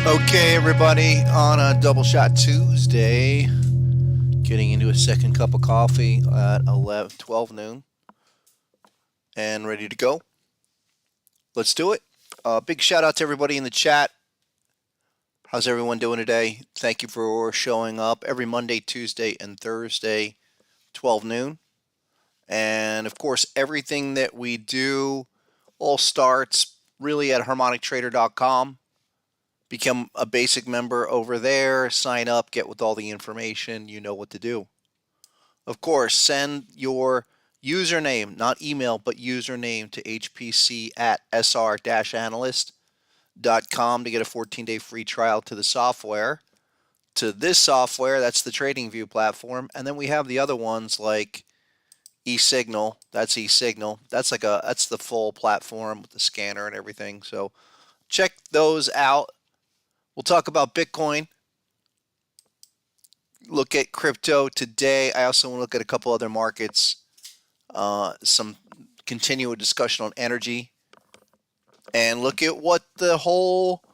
Okay, everybody, on a Double Shot Tuesday, getting into a second cup of coffee at 12 noon and ready to go. Let's do it. Big shout out to everybody in the chat. How's everyone doing today? Thank you for showing up every Monday, Tuesday, and Thursday, 12 noon. And of course, everything that we do all starts really at harmonictrader.com. Become a basic member over there, sign up, get with all the information, you know what to do. Of course, send your username, not email, but username to hpc at sr-analyst.com to get a 14-day free trial to the software. To this software, that's the TradingView platform, and then we have the other ones like eSignal. That's eSignal. That's the full platform with the scanner and everything. So check those out. We'll talk about Bitcoin, look at crypto today. I also want to look at a couple other markets, some continual discussion on energy, and look at what the whole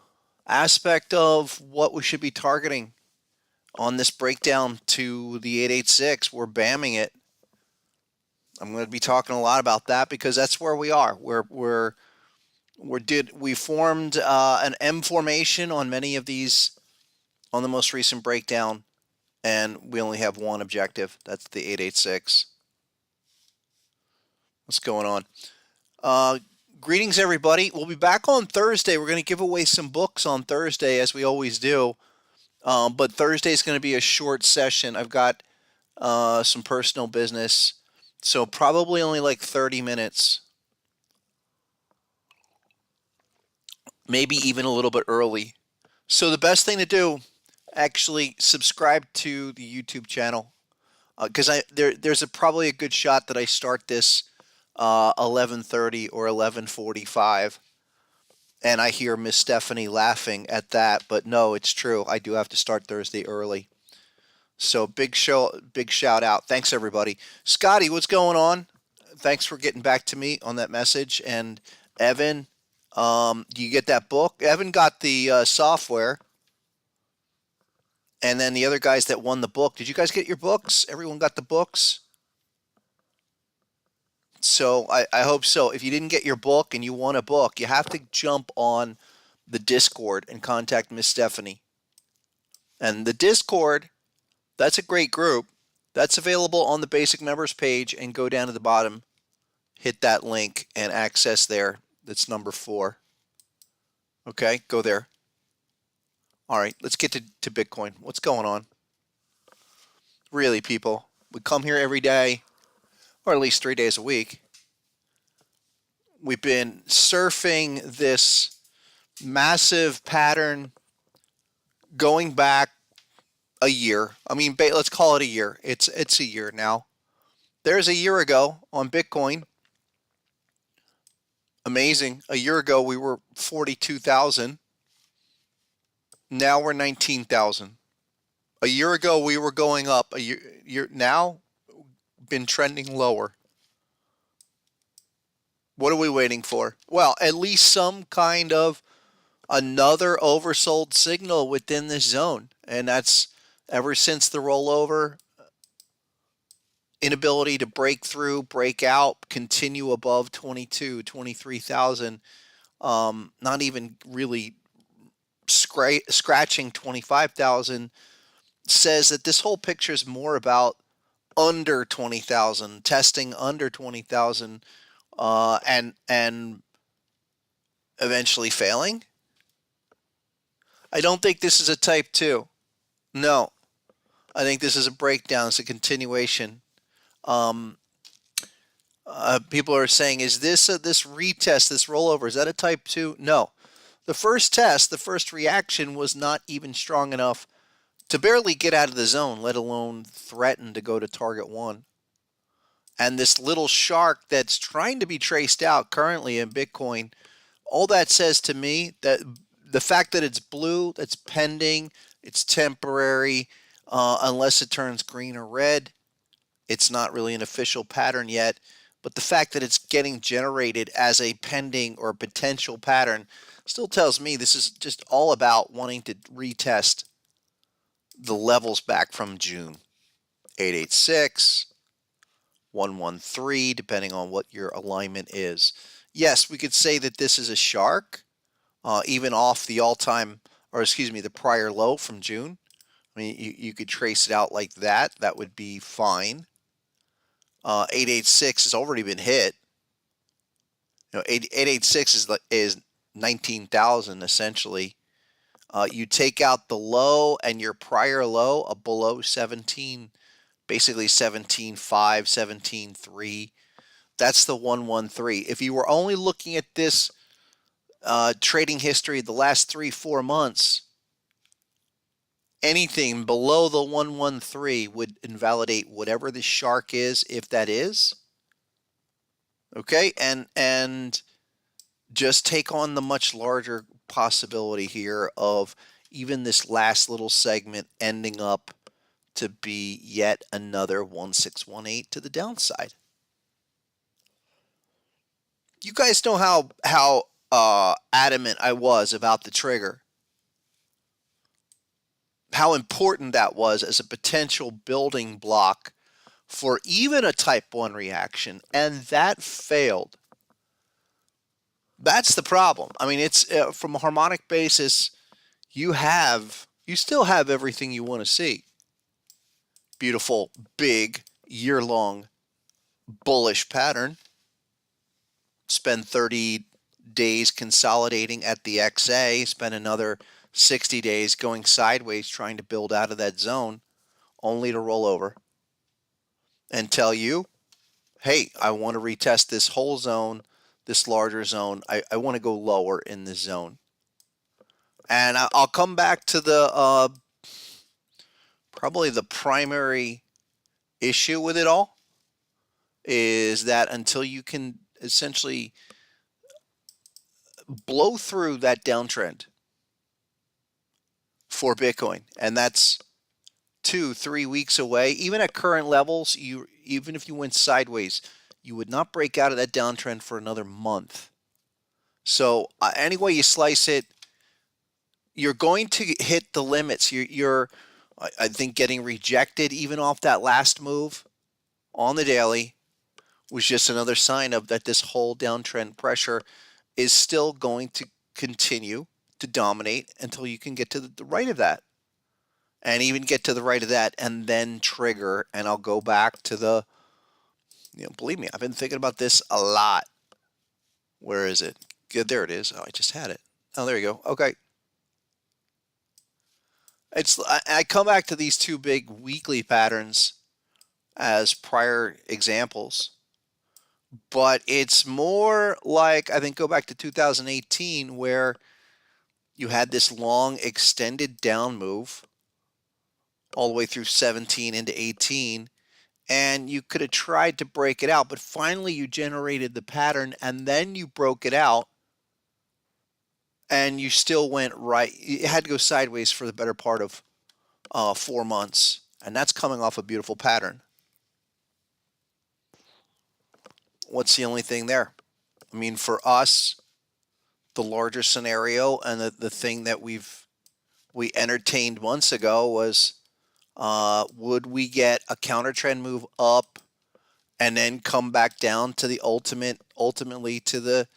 aspect of what we should be targeting on this breakdown to the 886. We're bamming it. I'm going to be talking a lot about that because that's where we are. We formed an M formation on many of these on the most recent breakdown, and we only have one objective. That's the 886. What's going on? Greetings, everybody. We'll be back on Thursday. We're going to give away some books on Thursday, as we always do. But Thursday is going to be a short session. I've got some personal business, so probably only like 30 minutes. Maybe even a little bit early. So the best thing to do, actually subscribe to the YouTube channel, because there's probably a good shot that I start this 11:30 or 11:45, and I hear Miss Stephanie laughing at that, but no, it's true. I do have to start Thursday early. So big shout out. Thanks, everybody. Scotty, what's going on? Thanks for getting back to me on that message. And Evan, do you get that book? Evan got the software. And then the other guys that won the book. Did you guys get your books? Everyone got the books? So I hope so. If you didn't get your book and you want a book, you have to jump on the Discord and contact Miss Stephanie. And the Discord, that's a great group. That's available on the basic members page, and go down to the bottom, hit that link and access there. That's number 4. Okay, go there. All right, let's get to Bitcoin. What's going on? Really, people, we come here every day, or at least 3 days a week. We've been surfing this massive pattern going back a year. I mean, let's call it a year. It's a year now. There's a year ago on Bitcoin. Amazing. A year ago we were 42,000. Now we're 19,000. A year ago we were going up. A year now been trending lower. What are we waiting for? Well, at least some kind of another oversold signal within this zone, and that's ever since the rollover, inability to break through, break out, continue above 22, 23,000, not even really scratching 25,000, says that this whole picture is more about under 20,000, testing under 20,000, and eventually failing. I don't think this is a type 2. No, I think this is a breakdown. It's a continuation. People are saying, is this retest, this rollover, is that a type 2? No. The first test, the first reaction was not even strong enough to barely get out of the zone, let alone threaten to go to target 1. And this little shark that's trying to be traced out currently in Bitcoin, all that says to me that the fact that it's blue, that's pending, it's temporary, unless it turns green or red. It's not really an official pattern yet, but the fact that it's getting generated as a pending or potential pattern still tells me this is just all about wanting to retest the levels back from June. 886, 113, depending on what your alignment is. Yes, we could say that this is a shark, even off the all-time, or excuse me, the prior low from June. I mean, you could trace it out like that. That would be fine. 886 has already been hit. 886 is 19,000 essentially. You take out the low and your prior low below 17, basically 17.5, 17.3. That's the 113. If you were only looking at this trading history the last 3-4 months, anything below the 113 would invalidate whatever the shark is, if that is. Okay, and just take on the much larger possibility here of even this last little segment ending up to be yet another 1618 to the downside. You guys know how adamant I was about the trigger. How important that was as a potential building block for even a type 1 reaction, and that failed. That's the problem. I mean, it's from a harmonic basis, you still have everything you want to see. Beautiful, big, year-long bullish pattern. Spend 30 days consolidating at the XA, spend another 60 days going sideways trying to build out of that zone, only to roll over and tell you, hey, I want to retest this whole zone, this larger zone. I want to go lower in this zone. And I'll come back to the probably the primary issue with it all is that until you can essentially blow through that downtrend for Bitcoin, and that's 2-3 weeks away, even at current levels, even if you went sideways, you would not break out of that downtrend for another month. So any way you slice it, you're going to hit the limits. You're I think getting rejected even off that last move on the daily was just another sign of that this whole downtrend pressure is still going to continue to dominate until you can get to the right of that. And even get to the right of that and then trigger. And I'll go back to the, believe me, I've been thinking about this a lot. Where is it? Good, there it is. Oh, I just had it. Oh, there you go. Okay. I come back to these two big weekly patterns as prior examples, but it's more like, I think, go back to 2018 where you had this long extended down move all the way through 17 into 18, and you could have tried to break it out, but finally you generated the pattern and then you broke it out and you still went right. You had to go sideways for the better part of 4 months, and that's coming off a beautiful pattern. What's the only thing there? I mean, for us, the larger scenario and the thing that we entertained months ago was, would we get a counter trend move up and then come back down to the ultimately to the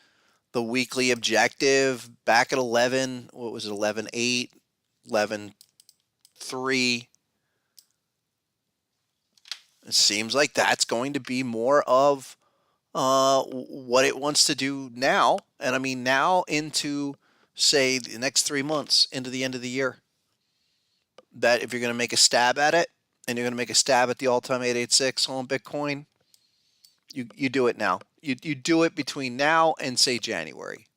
weekly objective back at 11, what was it, 11.8, 11.3? It seems like that's going to be more of what it wants to do now. And I mean now into, say, the next 3 months into the end of the year. That if you're going to make a stab at it and you're going to make a stab at the all-time 886 on Bitcoin, you do it now. You do it between now and, say, January.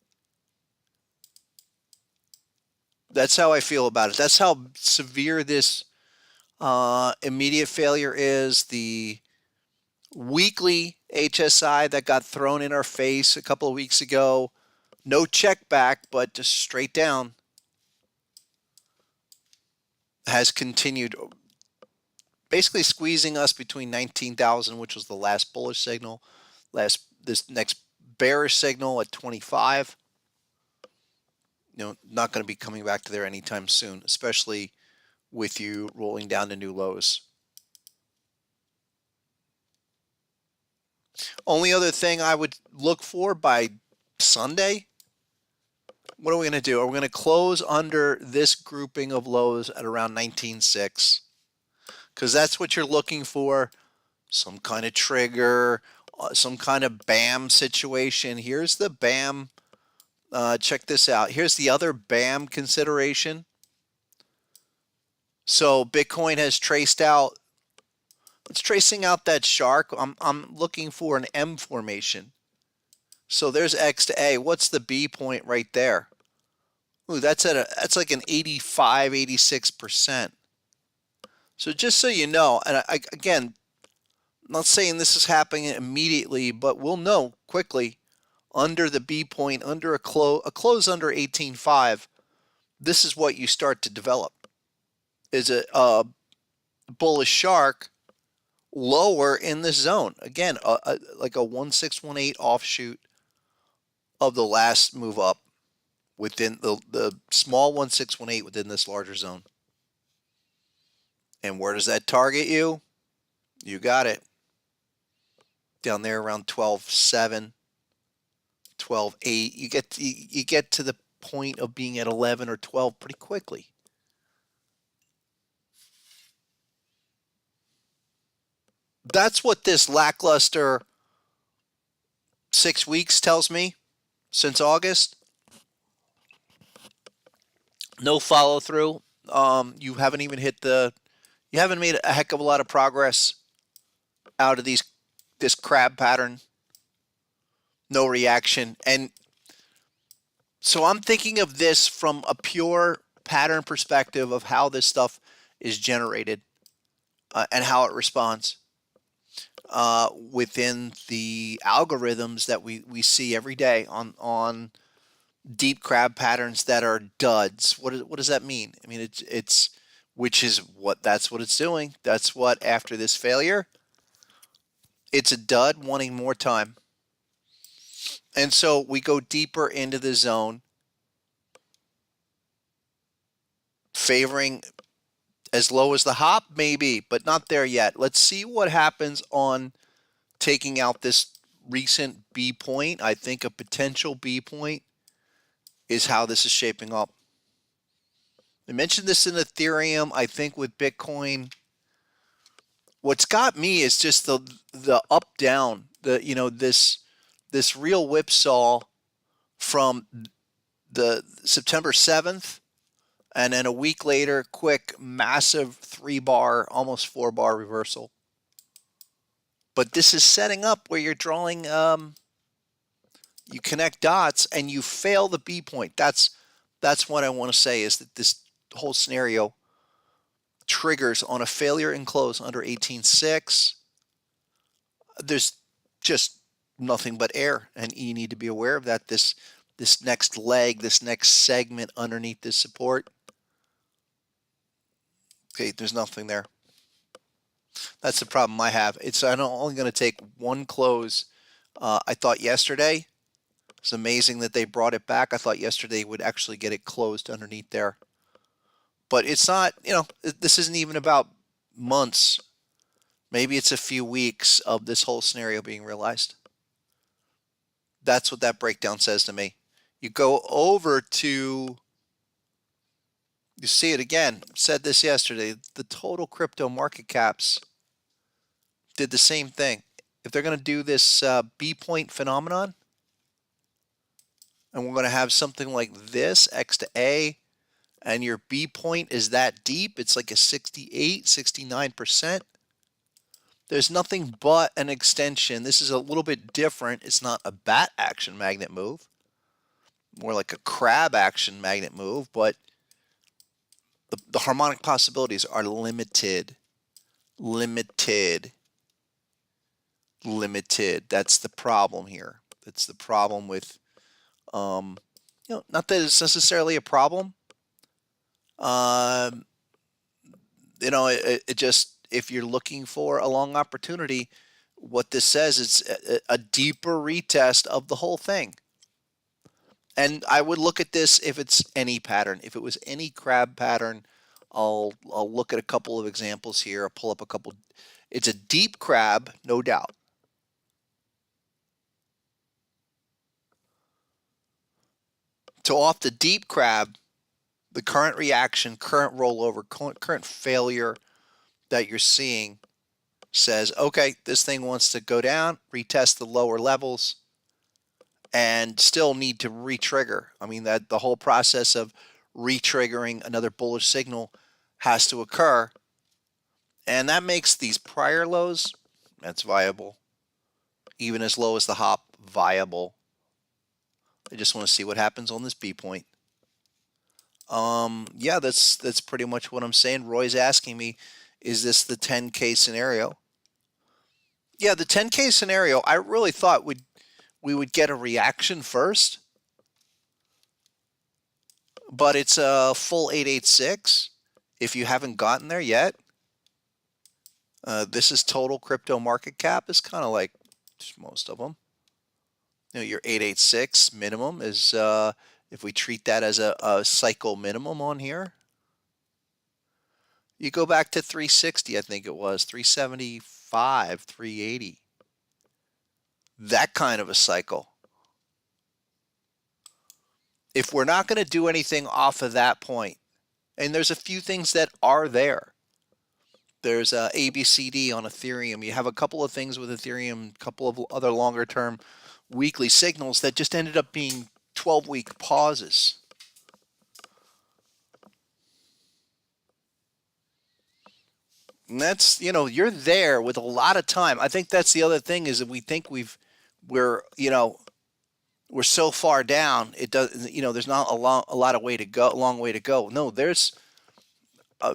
That's how I feel about it. That's how severe this immediate failure is. The weekly HSI that got thrown in our face a couple of weeks ago, no check back, but just straight down, has continued basically squeezing us between 19,000, which was the last bullish signal, This next bearish signal at 25. Not going to be coming back to there anytime soon, especially with you rolling down to new lows. Only other thing I would look for by Sunday, what are we going to do? Are we going to close under this grouping of lows at around 19.6? Because that's what you're looking for. Some kind of trigger, some kind of BAMM situation. Here's the BAMM. Check this out. Here's the other BAMM consideration. So Bitcoin has traced out. It's tracing out that shark. I'm looking for an M formation. So there's X to A. What's the B point right there? Ooh, that's like an 85, 86%. So just so you know, and again, I'm not saying this is happening immediately, but we'll know quickly under the B point, under a close under 18.5, this is what you start to develop. Is a bullish shark lower in this zone. Again, like a 1618 offshoot of the last move up within the small 1618 within this larger zone. And where does that target you? You got it. Down there around 12.7, 12.8. You get to the point of being at 11 or 12 pretty quickly. That's what this lackluster 6 weeks tells me since August. No follow through. You haven't even you haven't made a heck of a lot of progress out of this crab pattern. No reaction. And so I'm thinking of this from a pure pattern perspective of how this stuff is generated and how it responds within the algorithms that we see every day on deep crab patterns that are duds. What does that mean? I mean, that's what it's doing. That's what, after this failure, it's a dud wanting more time. And so we go deeper into the zone, favoring as low as the hop, maybe, but not there yet. Let's see what happens on taking out this recent B point. I think a potential B point is how this is shaping up. I mentioned this in Ethereum. I think with Bitcoin, what's got me is just the up down, this real whipsaw from the September 7th, and then a week later, quick, massive 3-bar, almost 4-bar reversal. But this is setting up where you're drawing, you connect dots and you fail the B point. That's what I want to say, is that this whole scenario triggers on a failure in close under 18.6. There's just nothing but air, and you need to be aware of that. This next leg, this next segment underneath this support, okay, there's nothing there. That's the problem I have. I'm only going to take one close. I thought yesterday, it's amazing that they brought it back. I thought yesterday would actually get it closed underneath there. But it's not, this isn't even about months. Maybe it's a few weeks of this whole scenario being realized. That's what that breakdown says to me. You go over to, you see it again, said this yesterday, the total crypto market caps did the same thing. If they're going to do this B point phenomenon, and we're going to have something like this, X to A, and your B point is that deep, it's like a 68, 69%. There's nothing but an extension. This is a little bit different. It's not a bat action magnet move, more like a crab action magnet move, but the harmonic possibilities are limited. That's the problem here. That's the problem with, not that it's necessarily a problem. It just, if you're looking for a long opportunity, What this says is a deeper retest of the whole thing. And I would look at this if it's any pattern. If it was any crab pattern, I'll look at a couple of examples here. I'll pull up a couple. It's a deep crab, no doubt. So off the deep crab, the current reaction, current rollover, current failure that you're seeing says, okay, this thing wants to go down, retest the lower levels, and still need to re-trigger. I mean, that the whole process of re-triggering another bullish signal has to occur, and that makes these prior lows, that's viable, even as low as the hop, viable. I just want to see what happens on this B point. Yeah, that's pretty much what I'm saying. Roy's asking me, is this the 10K scenario? Yeah, the 10K scenario, I really thought we would get a reaction first, but it's a full 886 if you haven't gotten there yet. This is total crypto market cap. It's kind of like most of them. You know, your 886 minimum is, if we treat that as a cycle minimum on here, you go back to 360, I think it was, 375, 380. That kind of a cycle. If we're not going to do anything off of that point, and there's a few things that are there. There's ABCD on Ethereum. You have a couple of things with Ethereum, a couple of other longer term weekly signals that just ended up being 12-week pauses. And that's, you know, you're there with a lot of time. I think that's the other thing is that we think we're so far down. It does, you know, there's not a lot of way to go, a long way to go. No, there's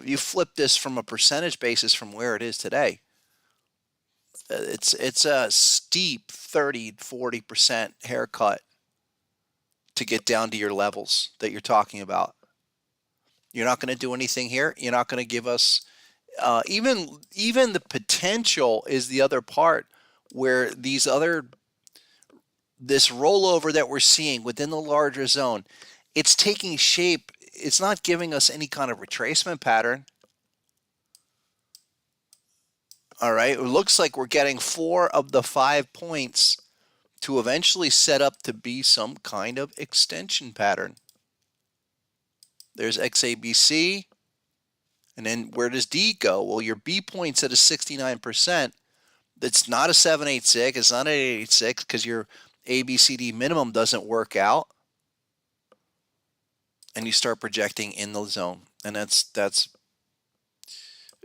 you flip this from a percentage basis from where it is today. It's a steep 30-40% haircut to get down to your levels that you're talking about. You're not going to do anything here. You're not going to give us even the potential is the other part where this rollover that we're seeing within the larger zone, it's taking shape. It's not giving us any kind of retracement pattern. All right, it looks like we're getting 4 of the 5 points to eventually set up to be some kind of extension pattern. There's XABC. And then where does D go? Well, your B point's at a 69%. That's not a 786. It's not an 886 because your ABCD minimum doesn't work out. And you start projecting in the zone. And that's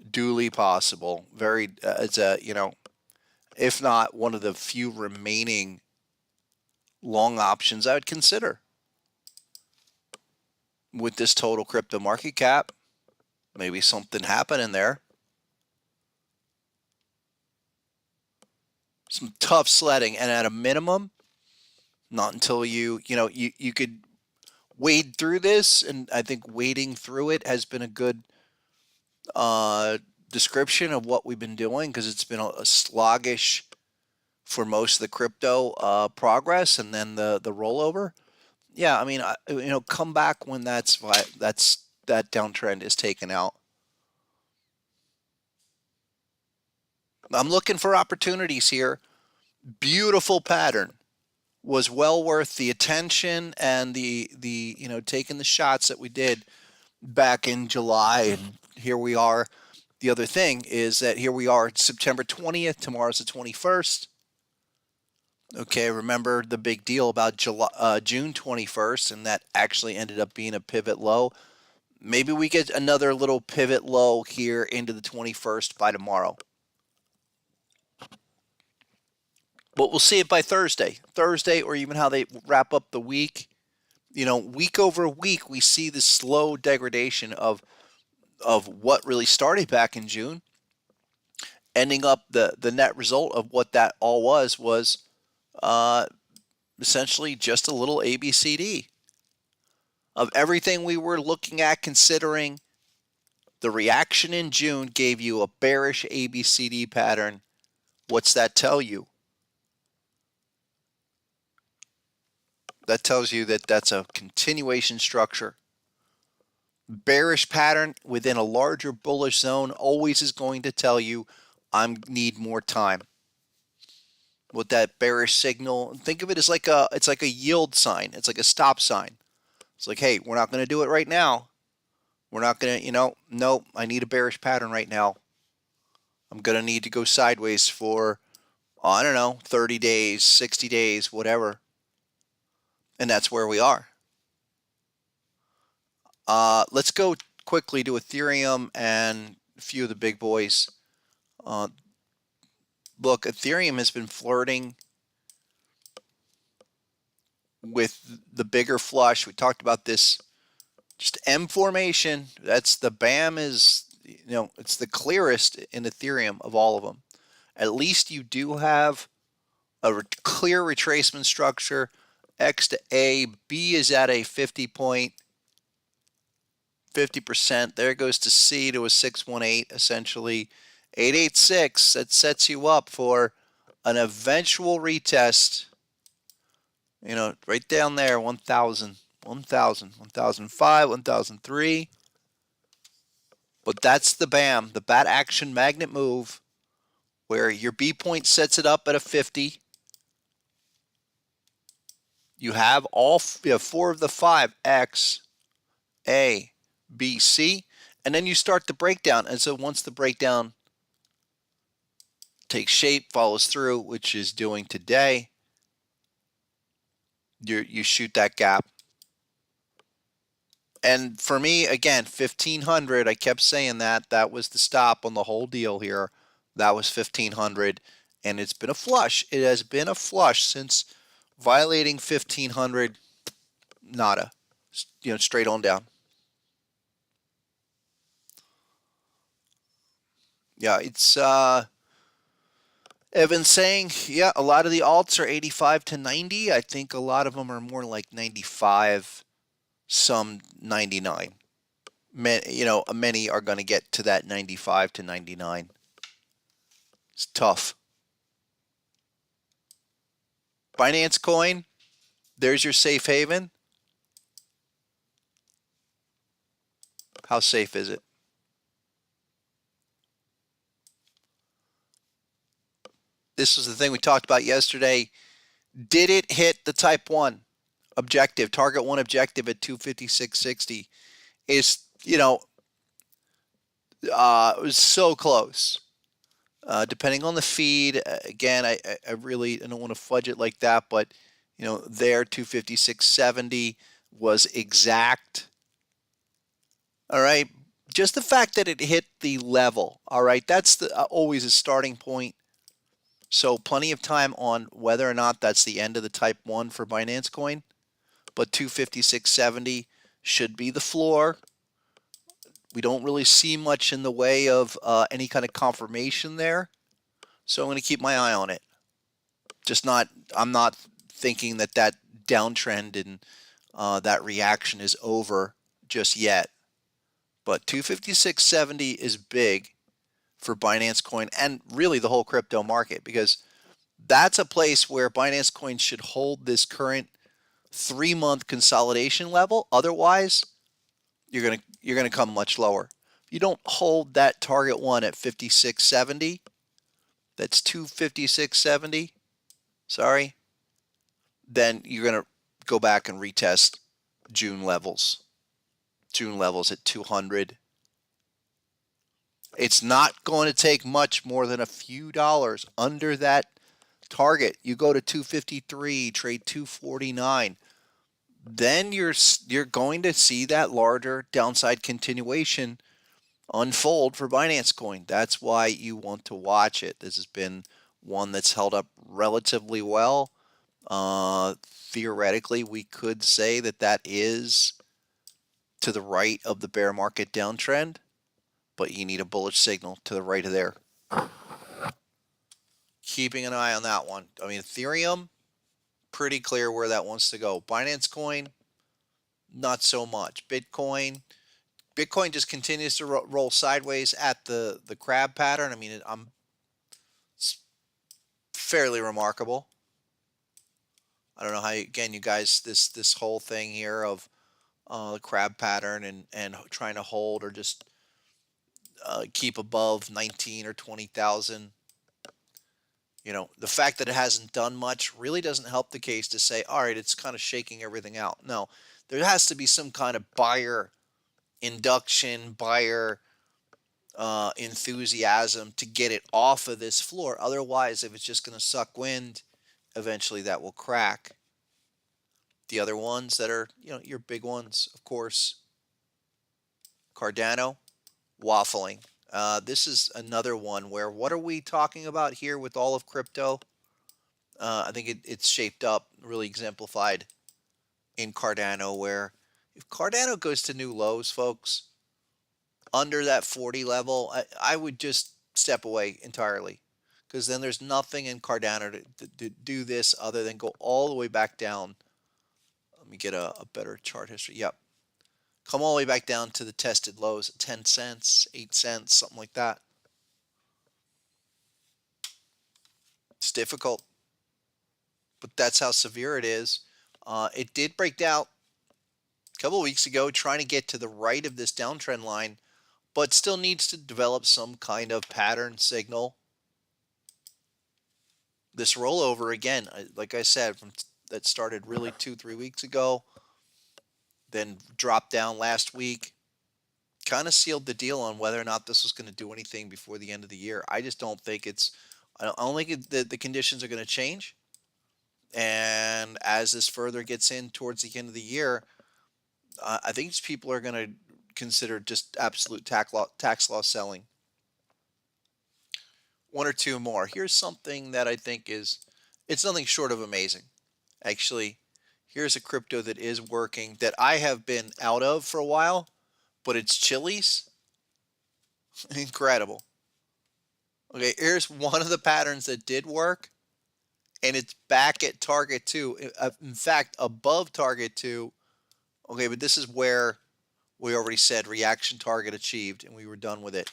duly possible. Very, it's a, you know, if not one of the few remaining long options I would consider. With this total crypto market cap, maybe something happening there. Some tough sledding, and at a minimum, not until you could wade through this, and I think wading through it has been a good description of what we've been doing, because it's been a sluggish for most of the crypto progress, and then the rollover. Yeah, I mean, come back when that downtrend is taken out. I'm looking for opportunities here. Beautiful pattern. Was well worth the attention and the taking the shots that we did back in July, and here we are. The other thing is that here we are, September 20th. Tomorrow's the 21st. Okay, remember the big deal about June 21st, and that actually ended up being a pivot low. Maybe we get another little pivot low here into the 21st by tomorrow. But we'll see it by Thursday, or even how they wrap up the week. Week over week, we see this slow degradation of what really started back in June, ending up the net result of what that all was essentially just a little ABCD of everything we were looking at, considering the reaction in June gave you a bearish ABCD pattern What's that tell you? That tells you that that's a continuation structure. Bearish pattern within a larger bullish zone always is going to tell you I need more time. With that bearish signal, think of it as like it's like a yield sign. It's like a stop sign. It's like, hey, we're not going to do it right now. We're not going to, nope, I need a bearish pattern right now. I'm going to need to go sideways for, I don't know, 30 days, 60 days, whatever. And that's where we are. Let's go quickly to Ethereum and a few of the big boys. Look, Ethereum has been flirting with the bigger flush. We talked about this. Just M formation. That's the BAMM is, it's the clearest in Ethereum of all of them. At least you do have a clear retracement structure. X to A. B is at a 50%. There it goes to C to a 618, essentially. 886, that sets you up for an eventual retest. Right down there, 1,000, 1,000, 1,005, 1,003. But that's the BAMM, the bat action magnet move, where your B point sets it up at a 50. You have four of the five, X, A, B, C, and then you start the breakdown. And so once the breakdown takes shape, follows through, which is doing today, you shoot that gap. And for me, again, 1,500, I kept saying that was the stop on the whole deal here. That was 1,500, and it's been a flush. It has been a flush since violating 1,500, nada, straight on down. Yeah, it's Evan saying, yeah, a lot of the alts are 85 to 90. I think a lot of them are more like 95, some 99. Many are going to get to that 95 to 99. It's tough. Binance Coin, there's your safe haven. How safe is it? This was the thing we talked about yesterday. Did it hit the type 1 objective, target 1 objective at 256.60? Is, it was so close. Depending on the feed, again, I really don't want to fudge it like that, but, there 256.70 was exact. All right. Just the fact that it hit the level, all right, that's always a starting point. So plenty of time on whether or not that's the end of the type 1 for Binance Coin. But 256.70 should be the floor. We don't really see much in the way of any kind of confirmation there. So I'm going to keep my eye on it. I'm not thinking that downtrend and that reaction is over just yet. But 256.70 is big for Binance Coin and really the whole crypto market, because that's a place where Binance Coin should hold this current 3-month consolidation level. Otherwise, you're gonna come much lower. If you don't hold that target 1 at 56.70, that's 256.70. Sorry, then you're gonna go back and retest June levels. June levels at 200. It's not going to take much more than a few dollars under that target. You go to 253, trade 249. Then you're going to see that larger downside continuation unfold for Binance Coin. That's why you want to watch it. This has been one that's held up relatively well. Theoretically, we could say that is to the right of the bear market downtrend, but you need a bullish signal to the right of there. Keeping an eye on that one. I mean, Ethereum, pretty clear where that wants to go. Binance Coin, not so much. Bitcoin just continues to roll sideways at the crab pattern. I mean, fairly remarkable. I don't know how, again, you guys, this whole thing here of the crab pattern and trying to hold or just keep above 19 or 20,000. The fact that it hasn't done much really doesn't help the case to say, all right, it's kind of shaking everything out. No, there has to be some kind of buyer induction, buyer enthusiasm to get it off of this floor. Otherwise, if it's just going to suck wind, eventually that will crack. The other ones that are, your big ones, of course, Cardano, waffling. This is another one where, what are we talking about here with all of crypto? I think it's shaped up, really exemplified in Cardano, where if Cardano goes to new lows, folks, under that 40 level, I would just step away entirely, because then there's nothing in Cardano to do this other than go all the way back down. Let me get a better chart history. Yep. Come all the way back down to the tested lows, 10 cents, 8 cents, something like that. It's difficult, but that's how severe it is. It did break down a couple of weeks ago, trying to get to the right of this downtrend line, but still needs to develop some kind of pattern signal. This rollover, again, like I said, that started really 2-3 weeks ago, then dropped down last week, kind of sealed the deal on whether or not this was going to do anything before the end of the year. I just don't think I don't think the conditions are going to change. And as this further gets in towards the end of the year, I think people are going to consider just absolute tax law selling. One or two more. Here's something that I think it's nothing short of amazing. Actually, here's a crypto that is working that I have been out of for a while, but it's Chili's. Incredible. Okay, here's one of the patterns that did work, and it's back at target 2. In fact, above target 2. Okay, but this is where we already said reaction target achieved, and we were done with it.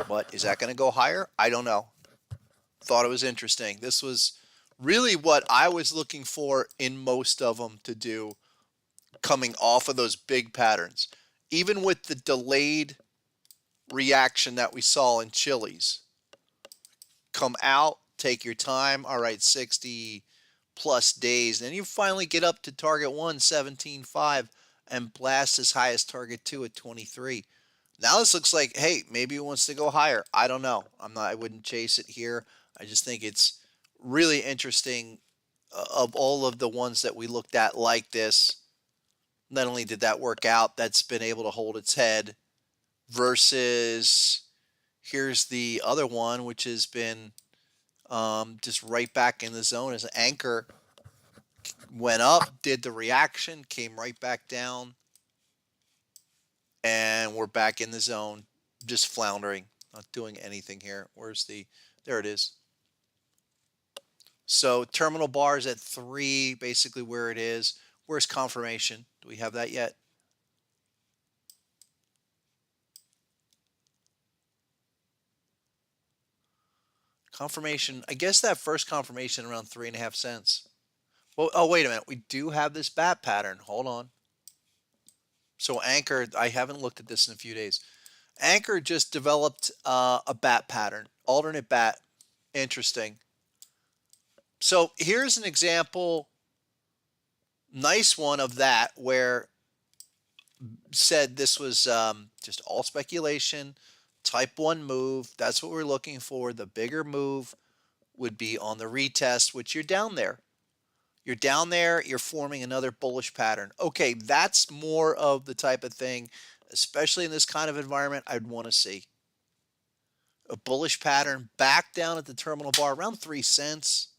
But is that going to go higher? I don't know. Thought it was interesting. This was really what I was looking for in most of them to do, coming off of those big patterns. Even with the delayed reaction that we saw in Chili's. Come out, take your time. All right, 60 plus days. Then you finally get up to target 1, 17.5, and blast as high as target 2 at 23. Now this looks like, hey, maybe it wants to go higher. I don't know. I wouldn't chase it here. I just think it's really interesting. Of all of the ones that we looked at like this, not only did that work out, that's been able to hold its head, versus here's the other one, which has been just right back in the zone as an anchor. Went up, did the reaction, came right back down, and we're back in the zone, just floundering, not doing anything here. There it is. So terminal bars at 3, basically where it is. Where's confirmation? Do we have that yet? Confirmation, I guess that first confirmation around 3.5 cents. Well, oh, wait a minute. We do have this bat pattern. Hold on. So Anchor, I haven't looked at this in a few days. Anchor just developed a bat pattern, alternate bat. Interesting. So here's an example, nice one of that, where said this was just all speculation, type 1 move. That's what we're looking for. The bigger move would be on the retest, which you're down there. You're down there, you're forming another bullish pattern. Okay, that's more of the type of thing, especially in this kind of environment, I'd want to see. A bullish pattern back down at the terminal bar around 3 cents.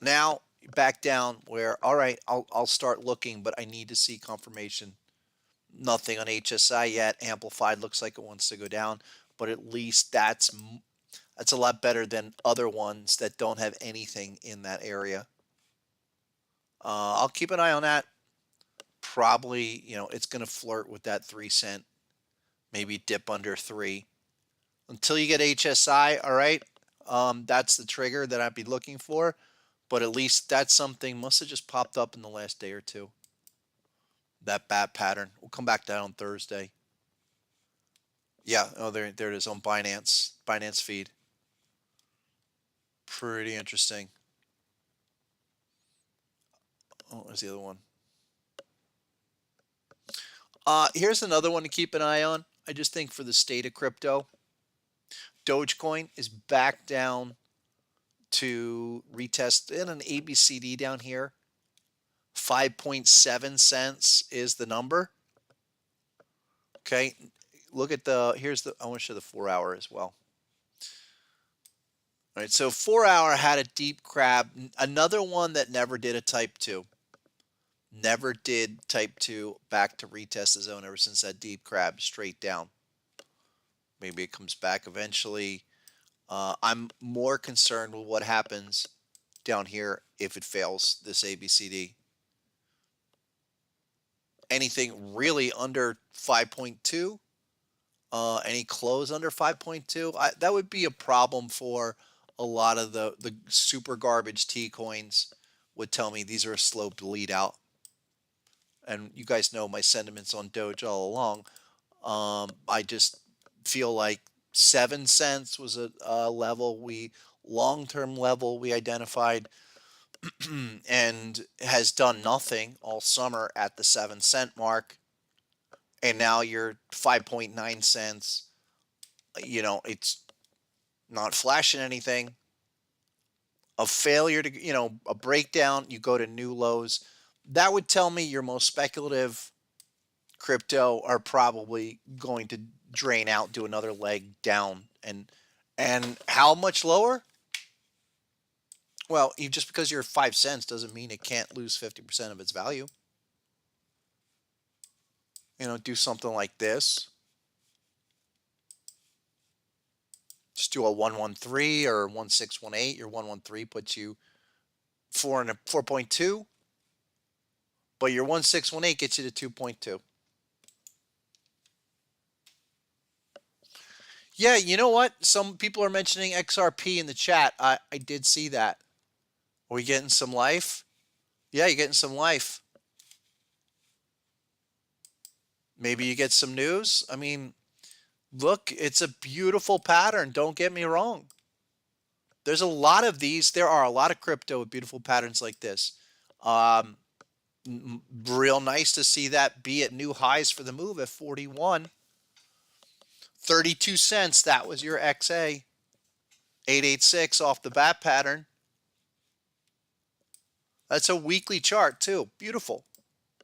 Now back down where, all right, I'll start looking, but I need to see confirmation. Nothing on HSI yet. Amplified looks like it wants to go down, but at least that's a lot better than other ones that don't have anything in that area. I'll keep an eye on that. Probably, it's going to flirt with that 3 cent maybe dip under 3 until you get HSI. All right, that's the trigger that I'd be looking for. But at least that's something must have just popped up in the last day or two. That bat pattern. We'll come back to that on Thursday. Yeah. Oh, there it is on Binance feed. Pretty interesting. Oh, there's the other one. Here's another one to keep an eye on. I just think for the state of crypto, Dogecoin is back down to retest in an ABCD down here. 5.7 cents is the number. Okay. Look at I want to show the 4-hour as well. All right. So 4-hour had a deep crab. Another one that never did a type 2. Never did type 2 back to retest the zone ever since that deep crab straight down. Maybe it comes back eventually. I'm more concerned with what happens down here if it fails this ABCD. Anything really under 5.2, any close under 5.2, that would be a problem for a lot of the super garbage T coins. Would tell me these are a slow bleed out. And you guys know my sentiments on Doge all along. I just feel like 7 cents was a level long-term level we identified and has done nothing all summer at the 7 cent mark. And now you're 5.9 cents. It's not flashing anything. A failure to, a breakdown, you go to new lows. That would tell me your most speculative crypto are probably going to drain out, do another leg down. And how much lower? Well, just because you're 5 cents doesn't mean it can't lose 50% of its value. Do something like this. Just do a 113 or 1618. Your 113 puts you 4.2. But your 1618 gets you to 2.2. Yeah, you know what? Some people are mentioning XRP in the chat. I did see that. Are we getting some life? Yeah, you're getting some life. Maybe you get some news. I mean, look, it's a beautiful pattern. Don't get me wrong. There's a lot of these. There are a lot of crypto with beautiful patterns like this. Real nice to see that be at new highs for the move at 41. 32 cents. That was your XA. 886 off the bat pattern. That's a weekly chart too. Beautiful.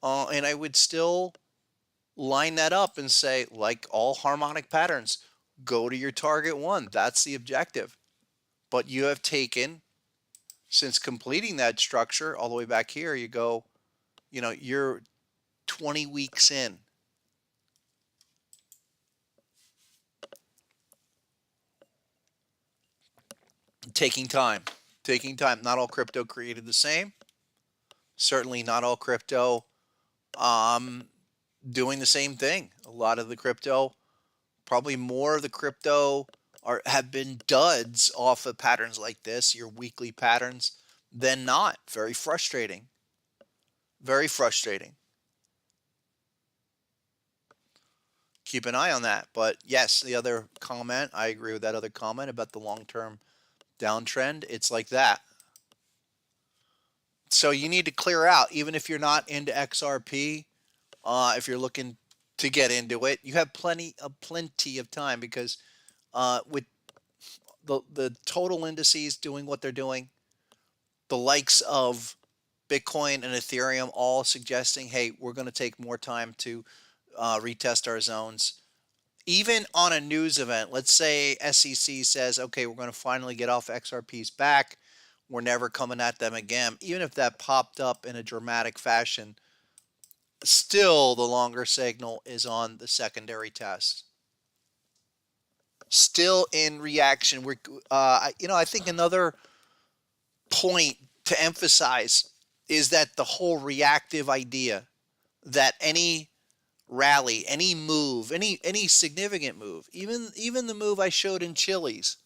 And I would still line that up and say, like all harmonic patterns, go to your target one. That's the objective. But you have taken, since completing that structure all the way back here, you go, you're 20 weeks in. Taking time. Not all crypto created the same. Certainly not all crypto doing the same thing. A lot of the crypto, probably more of the crypto have been duds off of patterns like this, your weekly patterns, than not. Very frustrating. Very frustrating. Keep an eye on that. But yes, the other comment, I agree with that other comment about the long-term downtrend. It's like that. So you need to clear out, even if you're not into XRP. If you're looking to get into it, you have plenty of time, because with the total indices doing what they're doing, the likes of Bitcoin and Ethereum all suggesting, hey, we're going to take more time to retest our zones. Even on a news event, let's say SEC says, okay, we're going to finally get off XRP's back. We're never coming at them again. Even if that popped up in a dramatic fashion, still the longer signal is on the secondary test. Still in reaction. I think another point to emphasize is that the whole reactive idea that any rally, any move, any significant move, even the move I showed in Chili's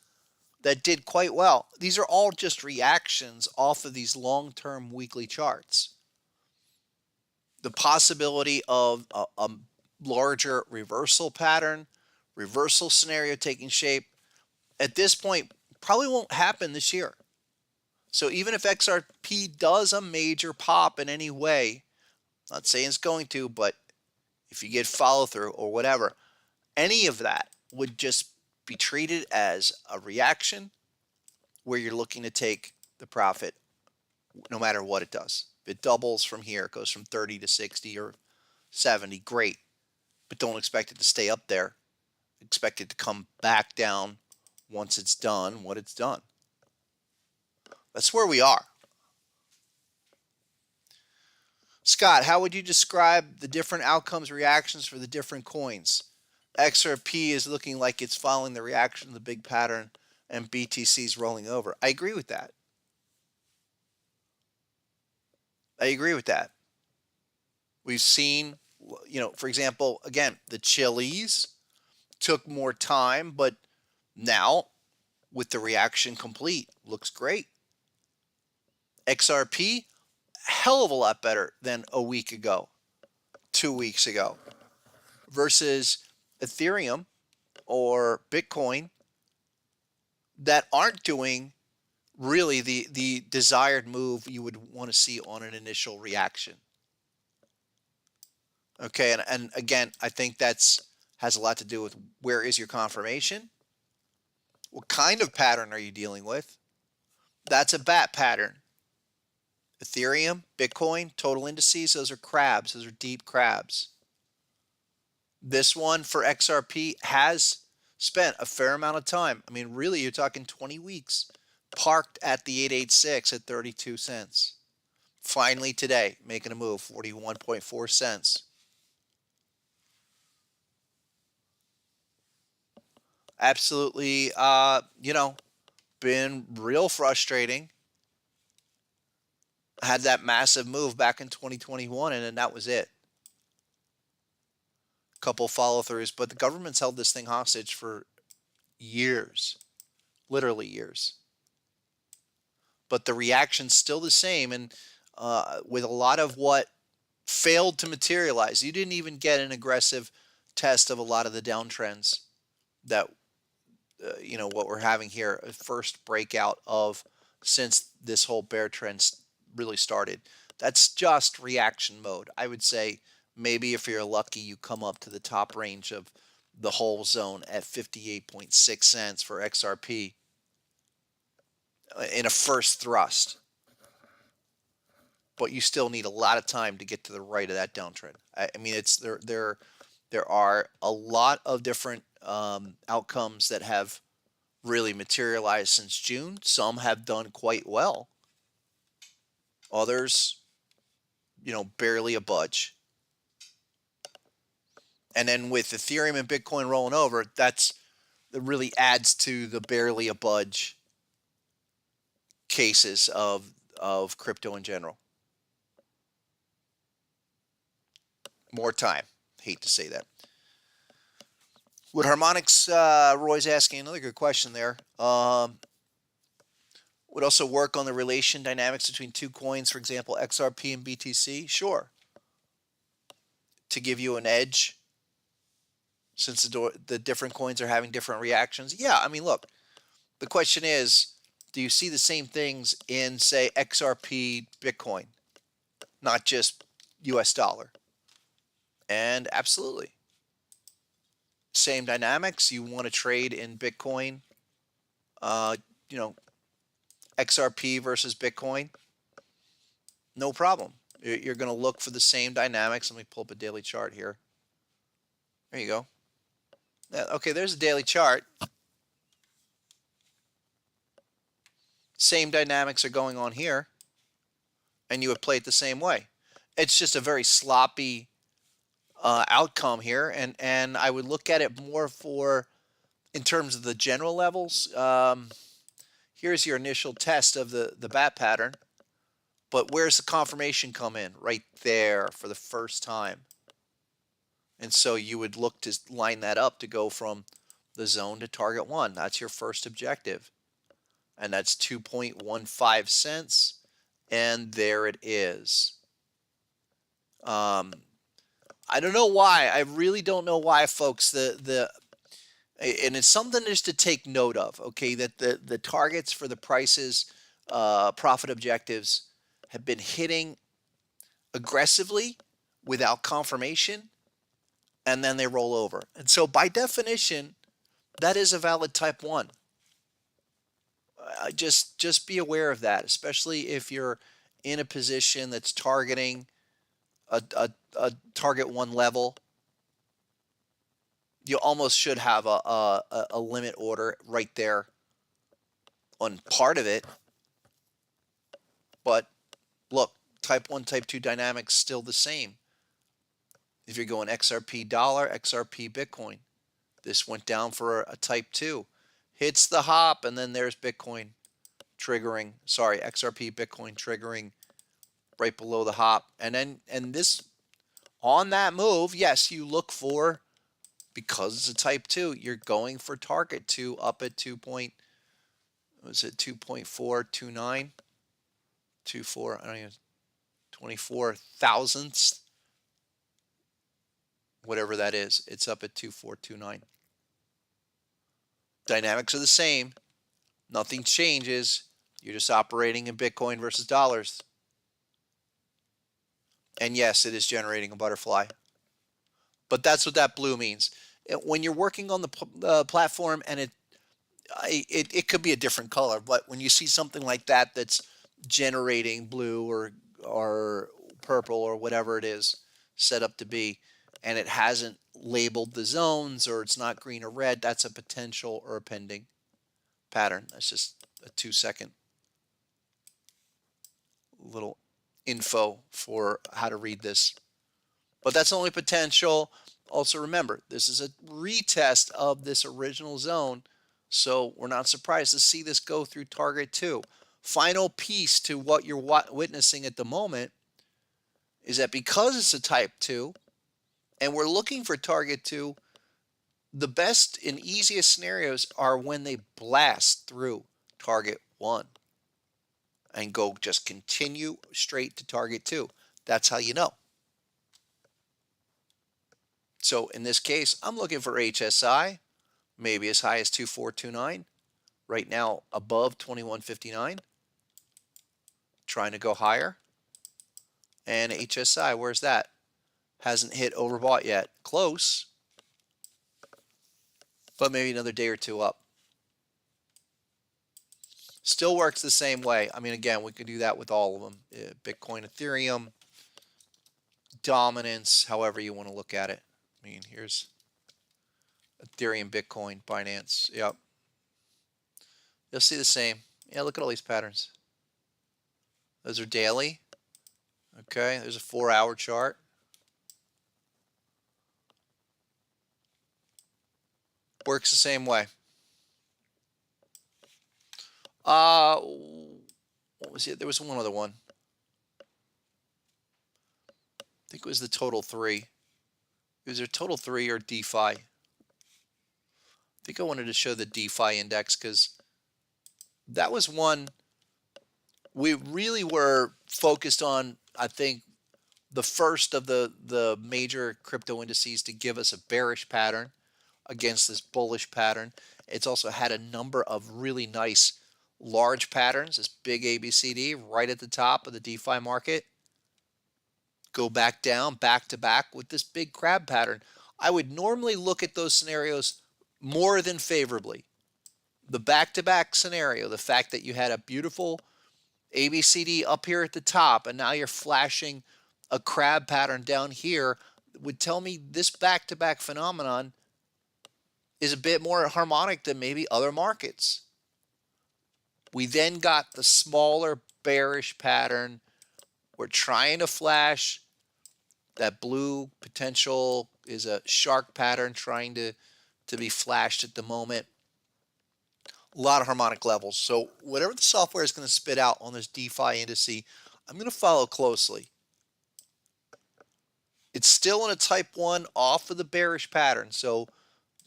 that did quite well. These are all just reactions off of these long-term weekly charts. The possibility of a larger reversal pattern, reversal scenario taking shape, at this point probably won't happen this year. So even if XRP does a major pop in any way, not saying it's going to, but if you get follow through or whatever, any of that would just be treated as a reaction where you're looking to take the profit no matter what it does. If it doubles from here, it goes from 30 to 60 or 70, great. But don't expect it to stay up there. Expect it to come back down once it's done what it's done. That's where we are. Scott, how would you describe the different outcomes, reactions for the different coins? XRP is looking like it's following the reaction of the big pattern and BTC is rolling over. I agree with that. I agree with that. We've seen, for example, again, the Chili's took more time, but now with the reaction complete, looks great. XRP, hell of a lot better than a week ago, 2 weeks ago, versus Ethereum or Bitcoin that aren't doing really the desired move you would want to see on an initial reaction. Okay, and again, I think has a lot to do with where is your confirmation? What kind of pattern are you dealing with? That's a bat pattern. Ethereum, Bitcoin, total indices, those are crabs. Those are deep crabs. This one for XRP has spent a fair amount of time. I mean, really, you're talking 20 weeks parked at the 886 at 32 cents. Finally today, making a move, 41.4 cents. Absolutely, been real frustrating. Had that massive move back in 2021, and then that was it. Couple follow-throughs, but the government's held this thing hostage for years, literally years. But the reaction's still the same, and with a lot of what failed to materialize, you didn't even get an aggressive test of a lot of the downtrends that what we're having here, a first breakout of since this whole bear trend really started. That's just reaction mode. I would say maybe if you're lucky, you come up to the top range of the whole zone at 58.6 cents for XRP in a first thrust. But you still need a lot of time to get to the right of that downtrend. I mean, it's there are a lot of different outcomes that have really materialized since June. Some have done quite well. Others, barely a budge. And then with Ethereum and Bitcoin rolling over, that really adds to the barely a budge cases of crypto in general. More time. Hate to say that. Would Harmonics, Roy's asking another good question there. Would also work on the relation dynamics between two coins, for example, XRP and BTC? Sure. To give you an edge, since the different coins are having different reactions. Yeah, I mean, look, the question is, do you see the same things in, say, XRP Bitcoin, not just US dollar? And absolutely. Same dynamics. You want to trade in Bitcoin, XRP versus Bitcoin, no problem. You're going to look for the same dynamics. Let me pull up a daily chart here. There you go. Yeah, okay, there's a daily chart. Same dynamics are going on here, and you would play it the same way. It's just a very sloppy outcome here, and I would look at it more in terms of the general levels. Here's your initial test of the bat pattern, but where's the confirmation come in? Right there for the first time. And so you would look to line that up to go from the zone to target 1. That's your first objective. And that's 2.15 cents. And there it is. I don't know why. I really don't know why, folks. And it's something just to take note of. Okay, that the targets for the prices, profit objectives, have been hitting aggressively without confirmation, and then they roll over. And so, by definition, that is a valid type 1. Just be aware of that, especially if you're in a position that's targeting a target 1 level. You almost should have a limit order right there on part of it. But look, type 1, type 2 dynamics still the same. If you're going XRP dollar, XRP Bitcoin, this went down for a type 2. Hits the hop, and then there's Bitcoin triggering, XRP Bitcoin triggering right below the hop. And this, on that move, yes, you look for, because it's a type 2, you're going for target 2 up at 2.429? 24, I don't even, 24 thousandths, whatever that is. It's up at 2429. Dynamics are the same. Nothing changes. You're just operating in Bitcoin versus dollars. And yes, it is generating a butterfly. But that's what that blue means. When you're working on the platform, and it could be a different color, but when you see something like that that's generating blue or purple or whatever it is set up to be, and it hasn't labeled the zones, or it's not green or red, that's a potential or a pending pattern. That's just a 2-second little info for how to read this. But that's only potential. Also remember, this is a retest of this original zone, so we're not surprised to see this go through target 2. Final piece to what you're witnessing at the moment is that because it's a type 2 and we're looking for target 2, the best and easiest scenarios are when they blast through target 1 and go just continue straight to target 2. That's how you know. So in this case, I'm looking for HSI, maybe as high as 2429. Right now, above 2159. Trying to go higher. And HSI, where's that? Hasn't hit overbought yet. Close. But maybe another day or two up. Still works the same way. I mean, again, we can do that with all of them. Bitcoin, Ethereum, dominance, however you want to look at it. I mean, here's Ethereum, Bitcoin, Binance. Yep. You'll see the same. Yeah, look at all these patterns. Those are daily. Okay, there's a 4-hour chart. Works the same way. What was it? There was one other one. I think it was the total 3. It was a total 3 or DeFi. I think I wanted to show the DeFi index because that was one we really were focused on. I think the first of the major crypto indices to give us a bearish pattern against this bullish pattern. It's also had a number of really nice large patterns, this big ABCD right at the top of the DeFi market. Go back down, back to back with this big crab pattern. I would normally look at those scenarios more than favorably. The back-to-back scenario, the fact that you had a beautiful ABCD up here at the top, and now you're flashing a crab pattern down here, would tell me this back-to-back phenomenon is a bit more harmonic than maybe other markets. We then got the smaller bearish pattern. We're trying to flash that blue potential is a shark pattern trying to be flashed at the moment. A lot of harmonic levels. So whatever the software is going to spit out on this DeFi indice, I'm going to follow closely. It's still in a type 1 off of the bearish pattern. So